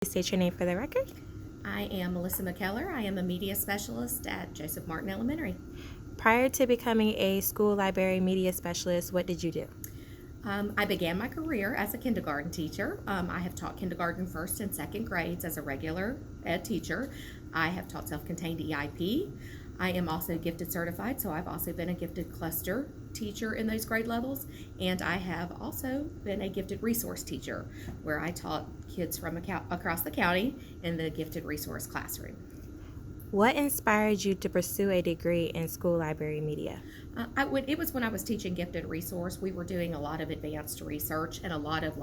State your name for the record. I am Melissa McKellar. I am a media specialist at Joseph Martin Elementary. Prior to becoming a school library media specialist, what did you do? I began my career as a kindergarten teacher. I have taught kindergarten first and second grades as a regular ed teacher. I have taught self-contained EIP. I am also gifted certified, so I've also been a gifted cluster teacher in those grade levels, and I have also been a gifted resource teacher where I taught kids from across the county in the gifted resource classroom. What inspired you to pursue a degree in school library media? It was when I was teaching gifted resource. We were doing a lot of advanced research and a lot of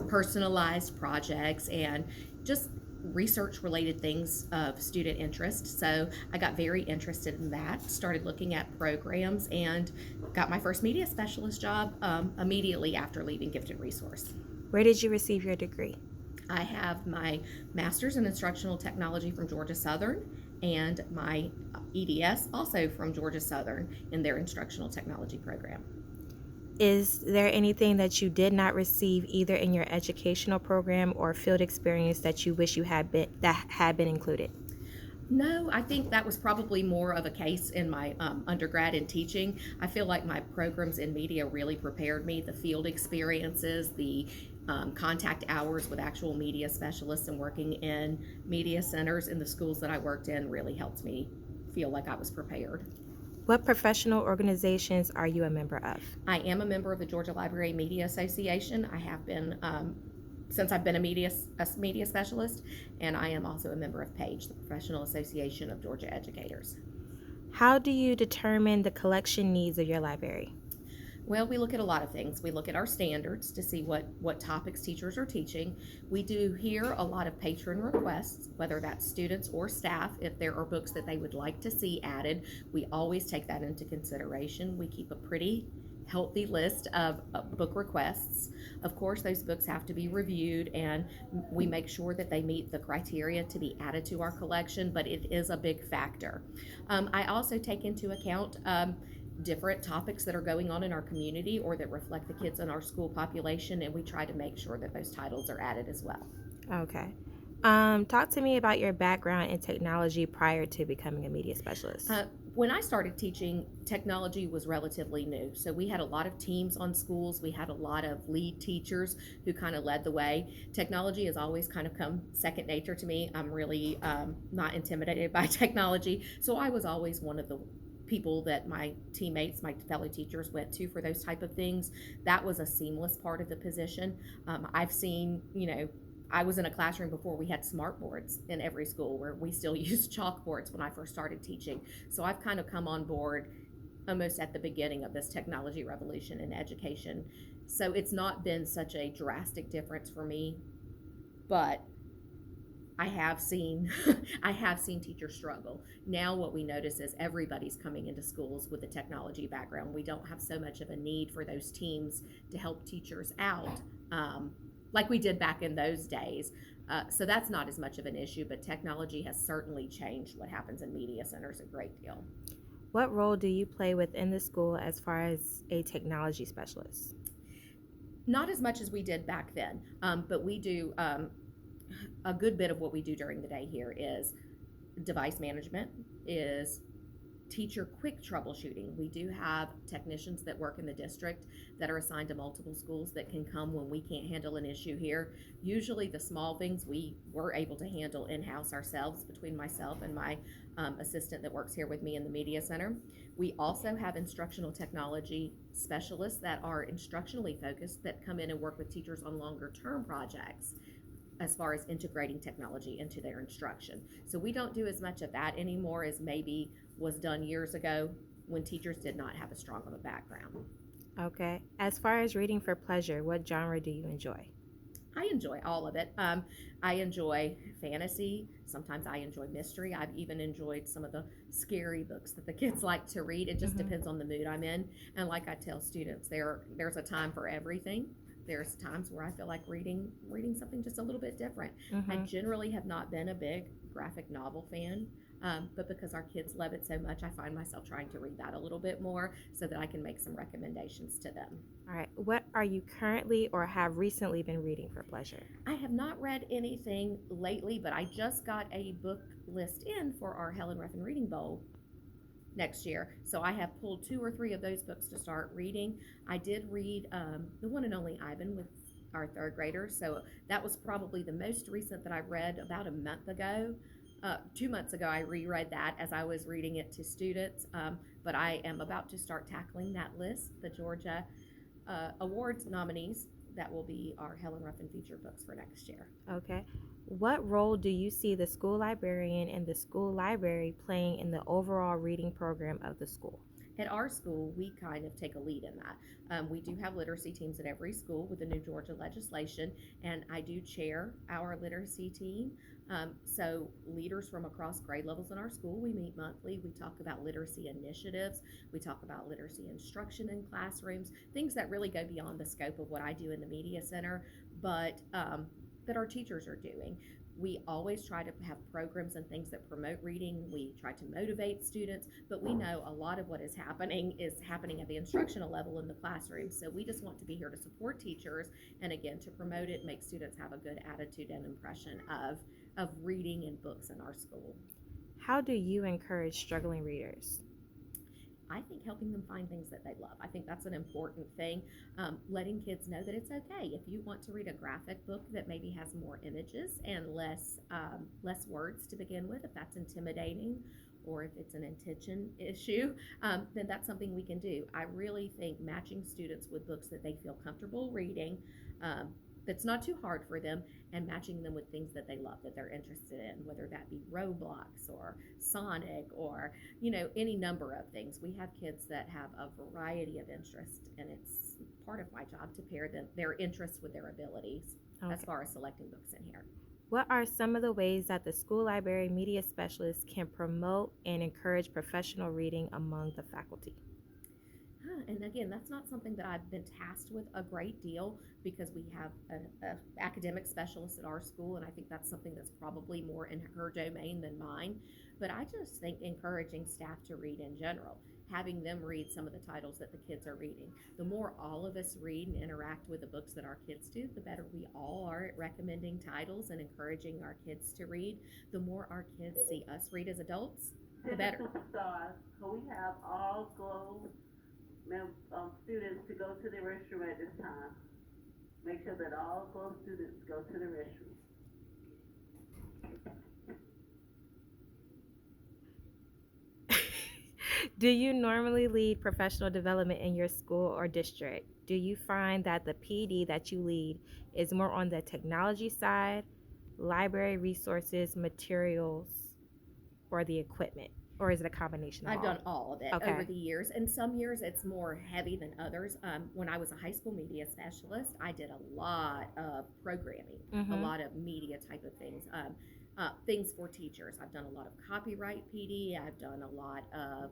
personalized projects and just research related things of student interest. So I got very interested in that, started looking at programs, and got my first media specialist job immediately after leaving gifted resource. Where did you receive your degree? I have my master's in instructional technology from Georgia Southern and my EDS also from Georgia Southern in their instructional technology program. Is there anything that you did not receive either in your educational program or field experience that you wish you had been included? No, I think that was probably more of a case in my undergrad in teaching. I feel like my programs in media really prepared me. The field experiences, the contact hours with actual media specialists and working in media centers in the schools that I worked in really helped me feel like I was prepared. What professional organizations are you a member of? I am a member of the Georgia Library Media Association. I have been since I've been a media specialist, and I am also a member of PAGE, the Professional Association of Georgia Educators. How do you determine the collection needs of your library? Well, we look at a lot of things. We look at our standards to see what topics teachers are teaching. We do hear a lot of patron requests, whether that's students or staff. If there are books that they would like to see added, we always take that into consideration. We keep a pretty healthy list of book requests. Of course, those books have to be reviewed, and we make sure that they meet the criteria to be added to our collection, but it is a big factor. I also take into account different topics that are going on in our community or that reflect the kids in our school population, and we try to make sure that those titles are added as well. Okay. Talk to me about your background in technology prior to becoming a media specialist. When I started teaching, technology was relatively new. So we had a lot of teams on schools. We had a lot of lead teachers who kind of led the way. Technology has always kind of come second nature to me. I'm really not intimidated by technology. So I was always one of the people that my teammates, my fellow teachers went to for those type of things. That was a seamless part of the position. I've seen, I was in a classroom before we had smart boards in every school where we still used chalkboards when I first started teaching. So I've kind of come on board almost at the beginning of this technology revolution in education. So it's not been such a drastic difference for me, but I have seen I have seen teachers struggle. Now what we notice is everybody's coming into schools with a technology background. We don't have so much of a need for those teams to help teachers out like we did back in those days. So that's not as much of an issue, but technology has certainly changed what happens in media centers a great deal. What role do you play within the school as far as a technology specialist? Not as much as we did back then, but we do a good bit of what we do during the day here is device management, is teacher quick troubleshooting. We do have technicians that work in the district that are assigned to multiple schools that can come when we can't handle an issue here. Usually the small things we were able to handle in-house ourselves between myself and my assistant that works here with me in the media center. We also have instructional technology specialists that are instructionally focused that come in and work with teachers on longer term projects as far as integrating technology into their instruction. So we don't do as much of that anymore as maybe was done years ago when teachers did not have a strong of a background. Okay. As far as reading for pleasure, what genre do you enjoy? I enjoy all of it. I enjoy fantasy. Sometimes I enjoy mystery. I've even enjoyed some of the scary books that the kids like to read. It just depends on the mood I'm in. And like I tell students, there's a time for everything. There's times where I feel like reading something just a little bit different. I generally have not been a big graphic novel fan. But because our kids love it so much, I find myself trying to read that a little bit more so that I can make some recommendations to them. All right. What are you currently or have recently been reading for pleasure? I have not read anything lately, but I just got a book list in for our Helen Ruffin Reading Bowl next year. So I have pulled 2 or 3 of those books to start reading. I did read The One and Only Ivan with our third graders. So that was probably the most recent that I read about a month ago. 2 months ago, I reread that as I was reading it to students. But I am about to start tackling that list, the Georgia awards nominees. That will be our Helen Ruffin feature books for next year. Okay. What role do you see the school librarian and the school library playing in the overall reading program of the school? At our school, we kind of take a lead in that. We do have literacy teams at every school with the new Georgia legislation, and I do chair our literacy team. So, leaders from across grade levels in our school, we meet monthly. We talk about literacy initiatives, we talk about literacy instruction in classrooms, things that really go beyond the scope of what I do in the Media Center, but that our teachers are doing. We always try to have programs and things that promote reading. We try to motivate students, but we know a lot of what is happening at the instructional level in the classroom. So we just want to be here to support teachers and again to promote it, make students have a good attitude and impression of reading and books in our school. How do you encourage struggling readers? I think helping them find things that they love. I think that's an important thing. Letting kids know that it's okay if you want to read a graphic book that maybe has more images and less words to begin with, if that's intimidating or if it's an intention issue, then that's something we can do. I really think matching students with books that they feel comfortable reading, that's not too hard for them, and matching them with things that they love, that they're interested in, whether that be Roblox or Sonic or any number of things. We have kids that have a variety of interests, and it's part of my job to pair their interests with their abilities as far as selecting books in here. What are some of the ways that the school library media specialist can promote and encourage professional reading among the faculty? And again, that's not something that I've been tasked with a great deal because we have an academic specialist at our school, and I think that's something that's probably more in her domain than mine. But I just think encouraging staff to read in general, having them read some of the titles that the kids are reading. The more all of us read and interact with the books that our kids do, the better we all are at recommending titles and encouraging our kids to read. The more our kids see us read as adults, the better. Superstars, so we have all GLOW students to go to the restroom at this time. Make sure that all GLOW students go to the restroom. Do you normally lead professional development in your school or district? Do you find that the PD that you lead is more on the technology side, library resources, materials, or the equipment? Or is it a combination of I've all? done all of it Okay. over the years, and some years it's more heavy than others. When I was a high school media specialist, I did a lot of programming, a lot of media type of things, things for teachers. I've done a lot of copyright PD. I've done a lot of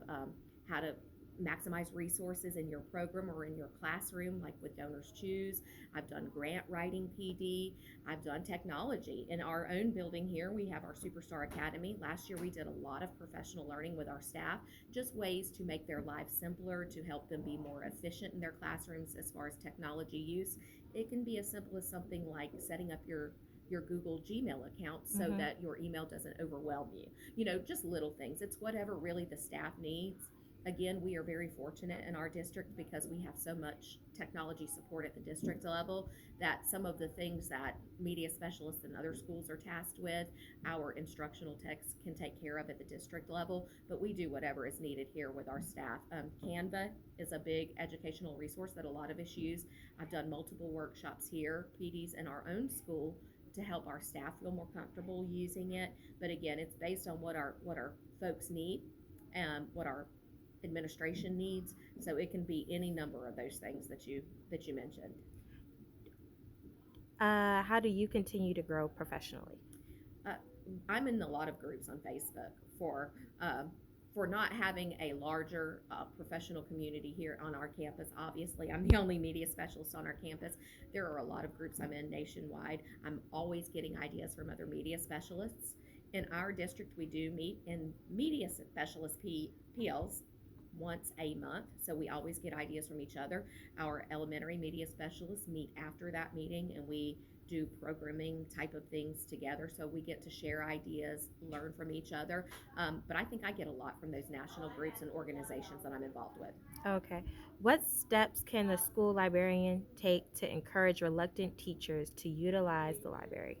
how to maximize resources in your program or in your classroom, like with Donors Choose. I've done grant writing PD. I've done technology. In our own building here, we have our Superstar Academy. Last year, we did a lot of professional learning with our staff, just ways to make their lives simpler, to help them be more efficient in their classrooms as far as technology use. It can be as simple as something like setting up your Google Gmail account so that your email doesn't overwhelm you. Just little things. It's whatever really the staff needs. Again, we are very fortunate in our district because we have so much technology support at the district level that some of the things that media specialists and other schools are tasked with, our instructional techs can take care of at the district level, but we do whatever is needed here with our staff. Canva is a big educational resource that a lot of us use. I've done multiple workshops here, PDs in our own school, to help our staff feel more comfortable using it. But again, it's based on what our folks need and what our administration needs. So it can be any number of those things that you mentioned. How do you continue to grow professionally? I'm in a lot of groups on Facebook for not having a larger professional community here on our campus. Obviously, I'm the only media specialist on our campus. There are a lot of groups I'm in nationwide. I'm always getting ideas from other media specialists, In our district, we do meet in media specialist PLs once a month, so we always get ideas from each other. Our elementary media specialists meet after that meeting, and we do programming type of things together, so we get to share ideas, learn from each other. But I think I get a lot from those national groups and organizations that I'm involved with. Okay. What steps can the school librarian take to encourage reluctant teachers to utilize the library?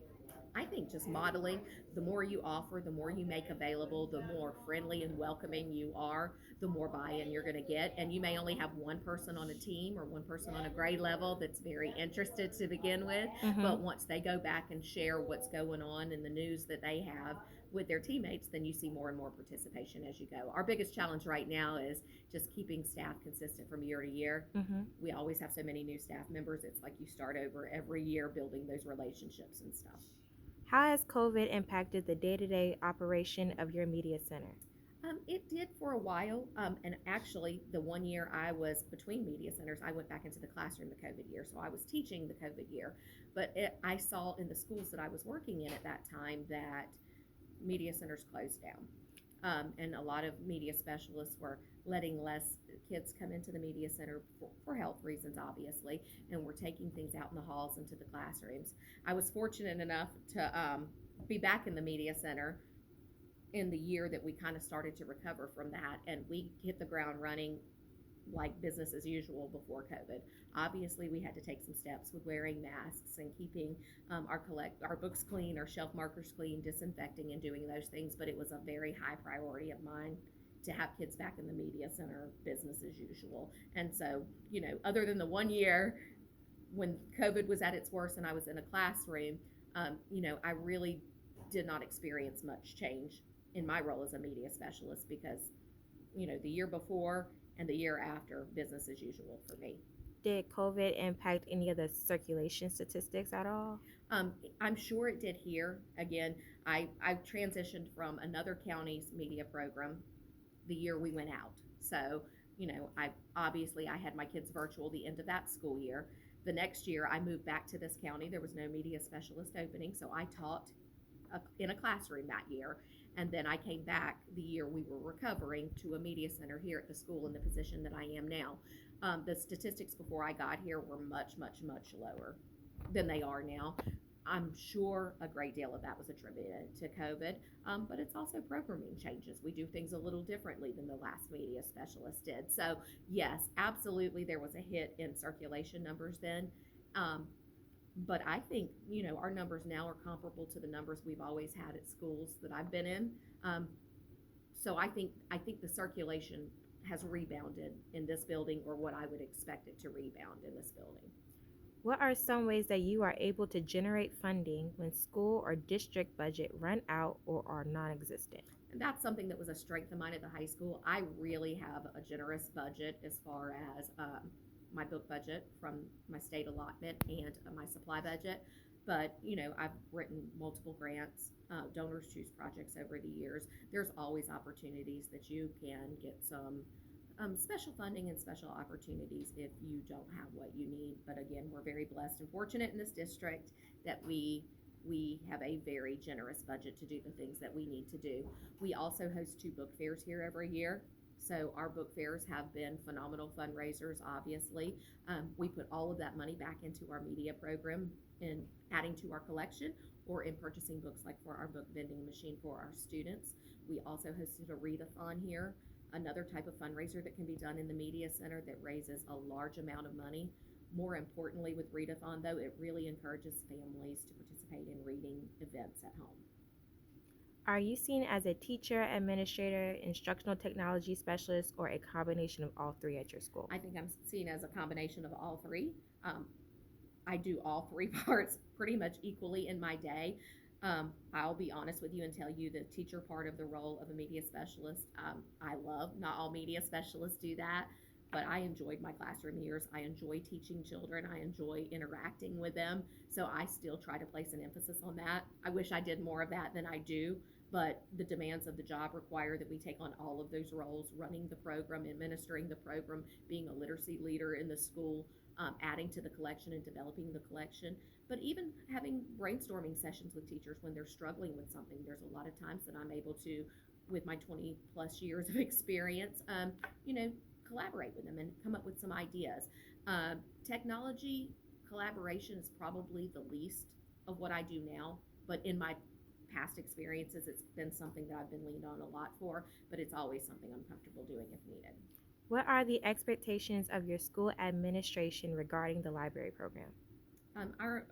I think just modeling, the more you offer, the more you make available, the more friendly and welcoming you are, the more buy-in you're going to get. And you may only have one person on a team or one person on a grade level that's very interested to begin with, but Mm-hmm. once they go back and share what's going on in the news that they have with their teammates, then you see more and more participation as you go. Our biggest challenge right now is just keeping staff consistent from year to year. Mm-hmm. We always have so many new staff members. It's like you start over every year building those relationships and stuff. How has COVID impacted the day-to-day operation of your media center? It did for a while, and actually, the one year I was between media centers, I went back into the classroom the COVID year, so I was teaching the COVID year. But I saw in the schools that I was working in at that time that media centers closed down. And a lot of media specialists were letting less kids come into the media center for health reasons, obviously, and were taking things out in the halls into the classrooms. I was fortunate enough to be back in the media center in the year that we kind of started to recover from that, and we hit the ground running like business as usual before COVID. Obviously, we had to take some steps with wearing masks and keeping our books clean, our shelf markers clean, disinfecting, and doing those things. But it was a very high priority of mine to have kids back in the media center, business as usual. And so, other than the one year when COVID was at its worst and I was in a classroom, I really did not experience much change in my role as a media specialist because, the year before and the year after, business as usual for me. Did COVID impact any of the circulation statistics at all? I'm sure it did here. Again, I transitioned from another county's media program the year we went out. So, I had my kids virtual the end of that school year. The next year, I moved back to this county. There was no media specialist opening, so I taught in a classroom that year. And then I came back the year we were recovering to a media center here at the school in the position that I am now. The statistics before I got here were much, much, much lower than they are now. I'm sure a great deal of that was attributed to COVID, but it's also programming changes. We do things a little differently than the last media specialist did. So, yes, absolutely, there was a hit in circulation numbers then. But I think, our numbers now are comparable to the numbers we've always had at schools that I've been in. So I think the circulation has rebounded in this building, or what I would expect it to rebound in this building. What are some ways that you are able to generate funding when school or district budget run out or are non-existent? And that's something that was a strength of mine at the high school. I really have a generous budget as far as my book budget from my state allotment and my supply budget. But, I've written multiple grants, donors choose projects over the years. There's always opportunities that you can get some special funding and special opportunities if you don't have what you need. But again, we're very blessed and fortunate in this district that we have a very generous budget to do the things that we need to do. We also host 2 book fairs here every year. So our book fairs have been phenomenal fundraisers, obviously. We put all of that money back into our media program in adding to our collection or in purchasing books like for our book vending machine for our students. We also hosted a readathon here, another type of fundraiser that can be done in the media center that raises a large amount of money. More importantly, with readathon, though, it really encourages families to participate in reading events at home. Are you seen as a teacher, administrator, instructional technology specialist, or a combination of all 3 at your school? I think I'm seen as a combination of all 3. I do all 3 parts pretty much equally in my day. I'll be honest with you and tell you the teacher part of the role of a media specialist, I love. Not all media specialists do that, but I enjoyed my classroom years. I enjoy teaching children. I enjoy interacting with them. So I still try to place an emphasis on that. I wish I did more of that than I do, but the demands of the job require that we take on all of those roles, running the program, administering the program, being a literacy leader in the school, adding to the collection and developing the collection, but even having brainstorming sessions with teachers when they're struggling with something. There's a lot of times that I'm able to, with my 20 plus years of experience, you know, collaborate with them and come up with some ideas. Technology collaboration is probably the least of what I do now, but in my past experiences, it's been something that I've been leaned on a lot for, but it's always something I'm comfortable doing if needed. What are the expectations of your school administration regarding the library program? Our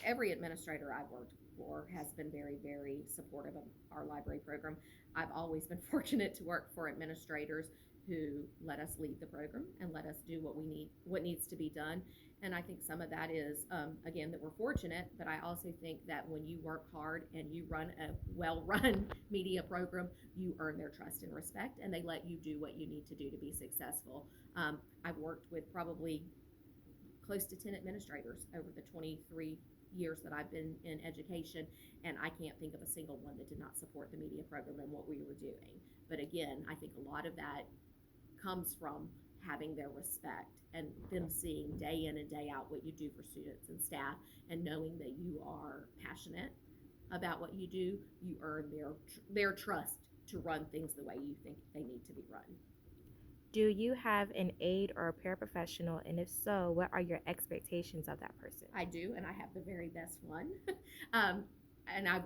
every administrator I've worked for has been very, very supportive of our library program. I've always been fortunate to work for administrators who let us lead the program and let us do what needs to be done. And I think some of that is, again, that we're fortunate, but I also think that when you work hard and you run a well-run media program, you earn their trust and respect, and they let you do what you need to do to be successful. I've worked with probably close to 10 administrators over the 23 years that I've been in education, and I can't think of a single one that did not support the media program and what we were doing. But again, I think a lot of that comes from having their respect and them seeing day in and day out what you do for students and staff, and knowing that you are passionate about what you do. You earn their trust to run things the way you think they need to be run. Do you have an aide or a paraprofessional, and if so, what are your expectations of that person? I do, and I have the very best one. And I've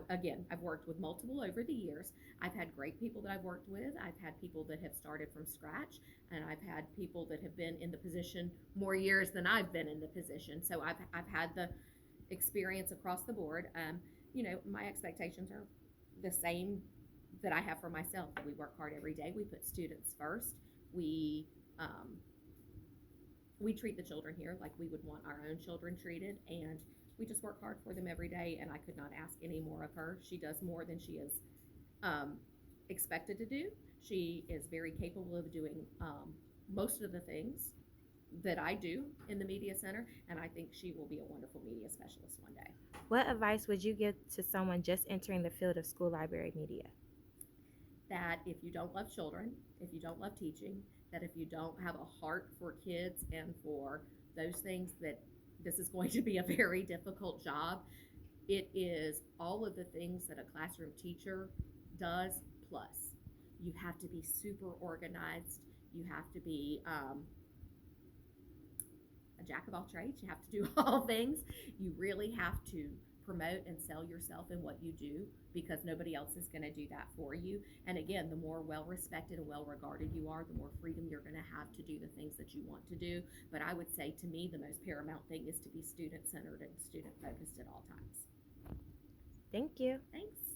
worked with multiple over the years. I've had great people that I've worked with. I've had people that have started from scratch, and I've had people that have been in the position more years than I've been in the position. So I've had the experience across the board. You know, my expectations are the same that I have for myself. That we work hard every day. We put students first. We treat the children here like we would want our own children treated, and we just work hard for them every day. And I could not ask any more of her. She does more than she is expected to do. She is very capable of doing most of the things that I do in the media center, and I think she will be a wonderful media specialist one day. What advice would you give to someone just entering the field of school library media? That if you don't love children, if you don't love teaching, that if you don't have a heart for kids and for those things, that this is going to be a very difficult job. It is all of the things that a classroom teacher does, plus you have to be super organized. You have to be a jack of all trades. You have to do all things. You really have to promote and sell yourself in what you do, because nobody else is going to do that for you. And again, the more well-respected and well-regarded you are, the more freedom you're going to have to do the things that you want to do. But I would say, to me, the most paramount thing is to be student-centered and student-focused at all times. Thank you. Thanks.